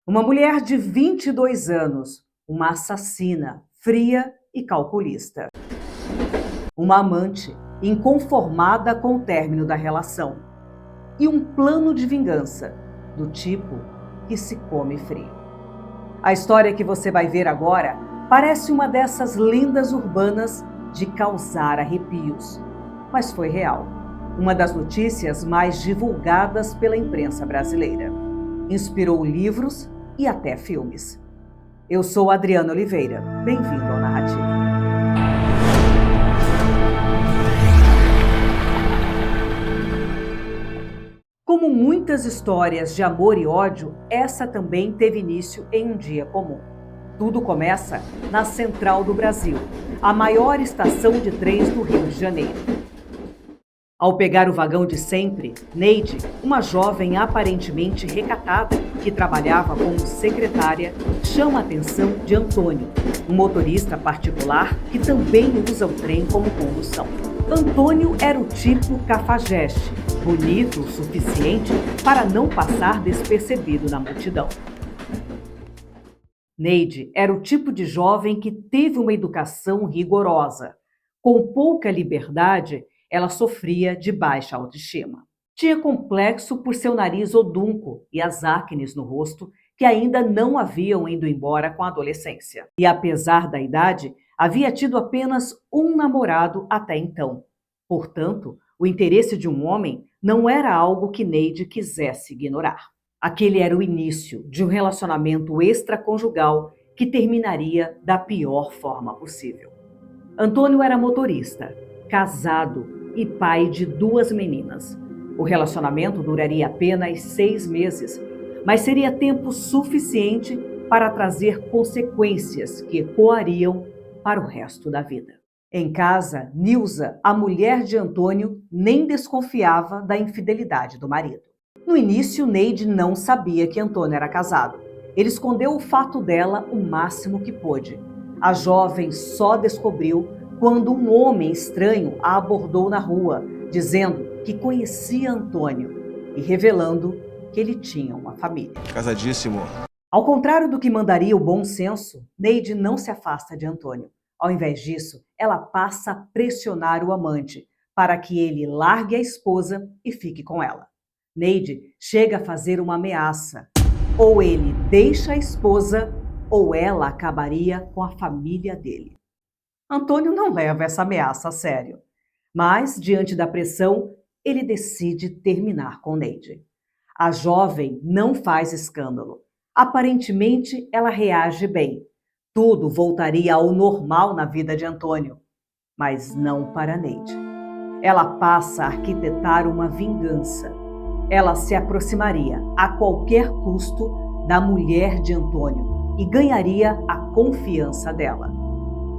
Uma mulher de 22 anos, uma assassina, fria e calculista. Uma amante, inconformada com o término da relação. E um plano de vingança, do tipo que se come frio. A história que você vai ver agora parece uma dessas lendas urbanas de causar arrepios. Mas foi real. Uma das notícias mais divulgadas pela imprensa brasileira. Inspirou livros e até filmes. Eu sou Adriana Oliveira. Bem-vindo ao Narrativa. Como muitas histórias de amor e ódio, essa também teve início em um dia comum. Tudo começa na Central do Brasil, a maior estação de trens do Rio de Janeiro. Ao pegar o vagão de sempre, Neide, uma jovem aparentemente recatada que trabalhava como secretária, chama a atenção de Antônio, um motorista particular que também usa o trem como condução. Antônio era o tipo cafajeste, bonito o suficiente para não passar despercebido na multidão. Neide era o tipo de jovem que teve uma educação rigorosa. Com pouca liberdade, ela sofria de baixa autoestima. Tinha complexo por seu nariz odunco e as acnes no rosto que ainda não haviam ido embora com a adolescência. E apesar da idade, havia tido apenas um namorado até então. Portanto, o interesse de um homem não era algo que Neide quisesse ignorar. Aquele era o início de um relacionamento extraconjugal que terminaria da pior forma possível. Antônio era motorista, casado e pai de 2 meninas. O relacionamento duraria apenas 6 meses, mas seria tempo suficiente para trazer consequências que ecoariam para o resto da vida. Em casa, Nilza, a mulher de Antônio, nem desconfiava da infidelidade do marido. No início, Neide não sabia que Antônio era casado. Ele escondeu o fato dela o máximo que pôde. A jovem só descobriu quando um homem estranho a abordou na rua, dizendo que conhecia Antônio e revelando que ele tinha uma família. Casadíssimo. Ao contrário do que mandaria o bom senso, Neide não se afasta de Antônio. Ao invés disso, ela passa a pressionar o amante para que ele largue a esposa e fique com ela. Neide chega a fazer uma ameaça. Ou ele deixa a esposa, ou ela acabaria com a família dele. Antônio não leva essa ameaça a sério, mas, diante da pressão, ele decide terminar com Neide. A jovem não faz escândalo. Aparentemente, ela reage bem. Tudo voltaria ao normal na vida de Antônio, mas não para Neide. Ela passa a arquitetar uma vingança. Ela se aproximaria, a qualquer custo, da mulher de Antônio e ganharia a confiança dela.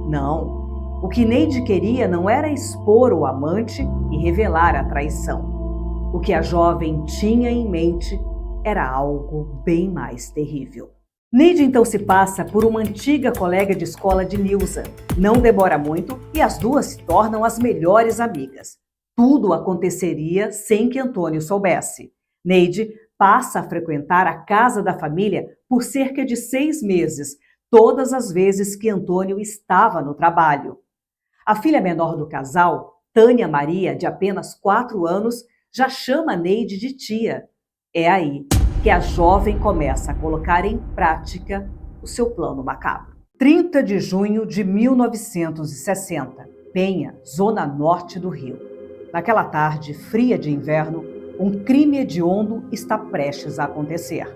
Não. O que Neide queria não era expor o amante e revelar a traição. O que a jovem tinha em mente era algo bem mais terrível. Neide então se passa por uma antiga colega de escola de Nilza. Não demora muito e as duas se tornam as melhores amigas. Tudo aconteceria sem que Antônio soubesse. Neide passa a frequentar a casa da família por cerca de 6 meses, todas as vezes que Antônio estava no trabalho. A filha menor do casal, Tânia Maria, de apenas 4 anos, já chama Neide de tia. É aí que a jovem começa a colocar em prática o seu plano macabro. 30 de junho de 1960, Penha, zona norte do Rio. Naquela tarde fria de inverno, um crime hediondo está prestes a acontecer.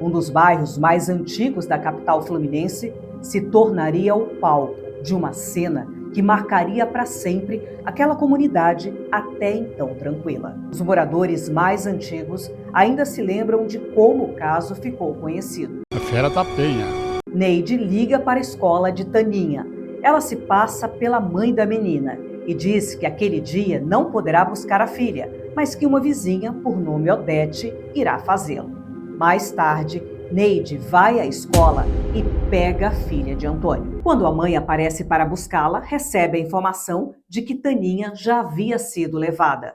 Um dos bairros mais antigos da capital fluminense se tornaria o palco de uma cena que marcaria para sempre aquela comunidade até então tranquila. Os moradores mais antigos ainda se lembram de como o caso ficou conhecido. A fera da Penha. Neide liga para a escola de Taninha. Ela se passa pela mãe da menina e diz que aquele dia não poderá buscar a filha, mas que uma vizinha, por nome Odete, irá fazê-lo. Mais tarde, Neide vai à escola e pega a filha de Antônio. Quando a mãe aparece para buscá-la, recebe a informação de que Taninha já havia sido levada.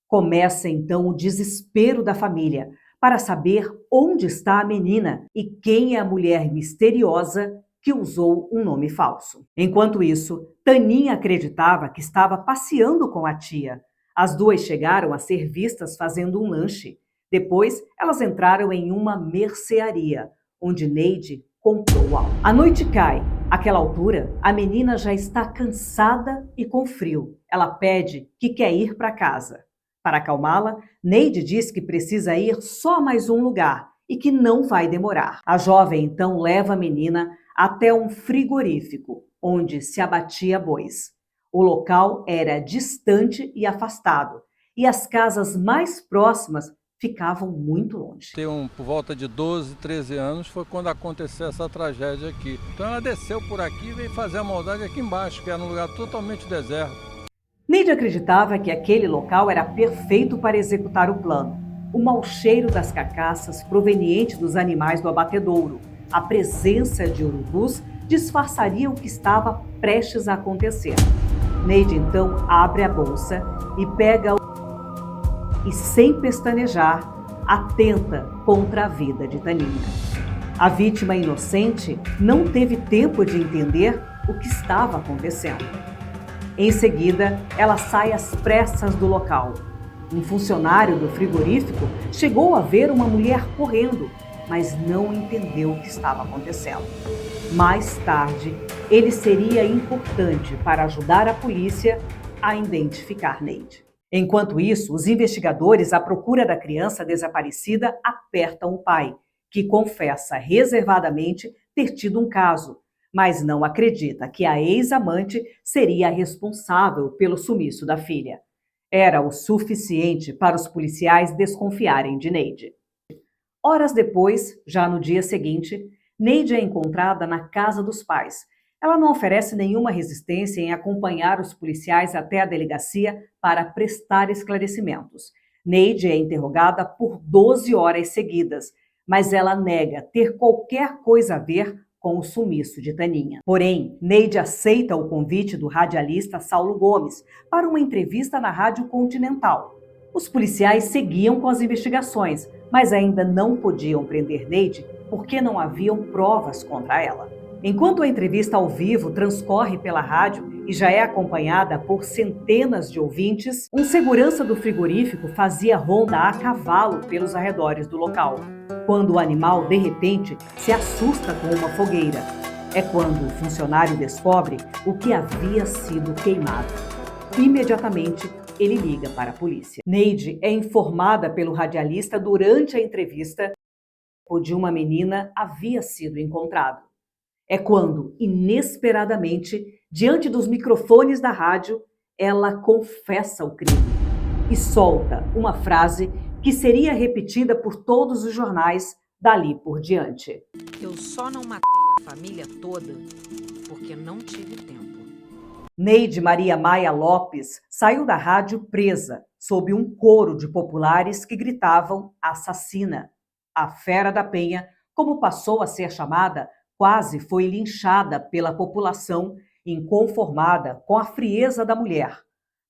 Começa então o desespero da família, para saber onde está a menina e quem é a mulher misteriosa que usou um nome falso. Enquanto isso, Taninha acreditava que estava passeando com a tia. As duas chegaram a ser vistas fazendo um lanche. Depois, elas entraram em uma mercearia, onde Neide comprou algo. A noite cai. Àquela altura, a menina já está cansada e com frio. Ela pede que quer ir para casa. Para acalmá-la, Neide diz que precisa ir só a mais um lugar e que não vai demorar. A jovem então leva a menina até um frigorífico, onde se abatia bois. O local era distante e afastado, e as casas mais próximas ficavam muito longe. Por volta de 12, 13 anos foi quando aconteceu essa tragédia aqui. Então ela desceu por aqui e veio fazer a maldade aqui embaixo, que era um lugar totalmente deserto. Neide acreditava que aquele local era perfeito para executar o plano. O mau cheiro das carcaças proveniente dos animais do abatedouro, a presença de urubus disfarçaria o que estava prestes a acontecer. Neide então abre a bolsa e pega e, sem pestanejar, atenta contra a vida de Taninha. A vítima inocente não teve tempo de entender o que estava acontecendo. Em seguida, ela sai às pressas do local. Um funcionário do frigorífico chegou a ver uma mulher correndo, mas não entendeu o que estava acontecendo. Mais tarde, ele seria importante para ajudar a polícia a identificar Neide. Enquanto isso, os investigadores à procura da criança desaparecida apertam o pai, que confessa reservadamente ter tido um caso, mas não acredita que a ex-amante seria a responsável pelo sumiço da filha. Era o suficiente para os policiais desconfiarem de Neide. Horas depois, já no dia seguinte, Neide é encontrada na casa dos pais. Ela não oferece nenhuma resistência em acompanhar os policiais até a delegacia para prestar esclarecimentos. Neide é interrogada por 12 horas seguidas, mas ela nega ter qualquer coisa a ver com o sumiço de Taninha. Porém, Neide aceita o convite do radialista Saulo Gomes para uma entrevista na Rádio Continental. Os policiais seguiam com as investigações, mas ainda não podiam prender Neide porque não haviam provas contra ela. Enquanto a entrevista ao vivo transcorre pela rádio e já é acompanhada por centenas de ouvintes, um segurança do frigorífico fazia ronda a cavalo pelos arredores do local, quando o animal, de repente, se assusta com uma fogueira. É quando o funcionário descobre o que havia sido queimado. Imediatamente, ele liga para a polícia. Neide é informada pelo radialista durante a entrevista de uma menina havia sido encontrado. É quando, inesperadamente, diante dos microfones da rádio, ela confessa o crime e solta uma frase que seria repetida por todos os jornais dali por diante. Eu só não matei a família toda porque não tive tempo. Neide Maria Maia Lopes saiu da rádio presa, sob um coro de populares que gritavam assassina. A Fera da Penha, como passou a ser chamada, quase foi linchada pela população inconformada com a frieza da mulher.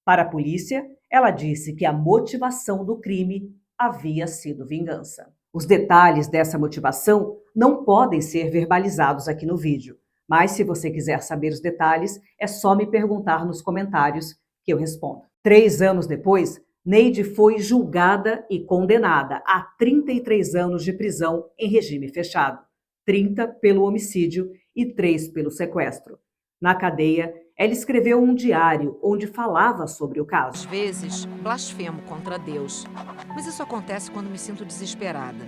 Para a polícia, ela disse que a motivação do crime havia sido vingança. Os detalhes dessa motivação não podem ser verbalizados aqui no vídeo, mas se você quiser saber os detalhes, é só me perguntar nos comentários que eu respondo. 3 anos depois, Neide foi julgada e condenada a 33 anos de prisão em regime fechado, 30 pelo homicídio e 3 pelo sequestro. Na cadeia, ela escreveu um diário onde falava sobre o caso. Às vezes, blasfemo contra Deus, mas isso acontece quando me sinto desesperada.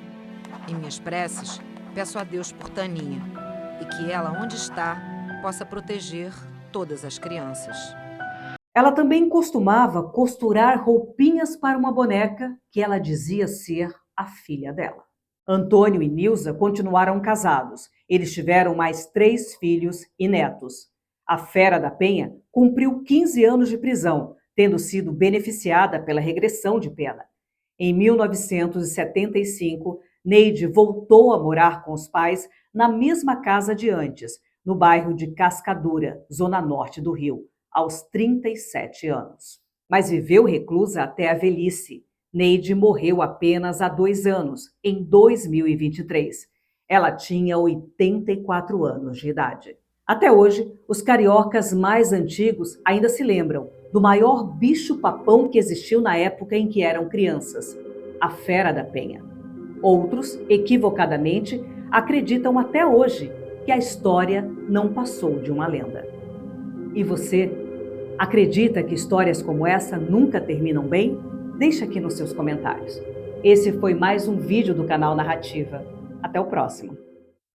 Em minhas preces, peço a Deus por Taninha e que ela, onde está, possa proteger todas as crianças. Ela também costumava costurar roupinhas para uma boneca que ela dizia ser a filha dela. Antônio e Nilza continuaram casados. Eles tiveram mais 3 filhos e netos. A Fera da Penha cumpriu 15 anos de prisão, tendo sido beneficiada pela regressão de pena. Em 1975, Neide voltou a morar com os pais na mesma casa de antes, no bairro de Cascadura, zona norte do Rio, aos 37 anos. Mas viveu reclusa até a velhice. Neide morreu apenas há 2 anos, em 2023. Ela tinha 84 anos de idade. Até hoje, os cariocas mais antigos ainda se lembram do maior bicho-papão que existiu na época em que eram crianças, a Fera da Penha. Outros, equivocadamente, acreditam até hoje que a história não passou de uma lenda. E você, acredita que histórias como essa nunca terminam bem? Deixa aqui nos seus comentários. Esse foi mais um vídeo do canal Narrativa. Até o próximo.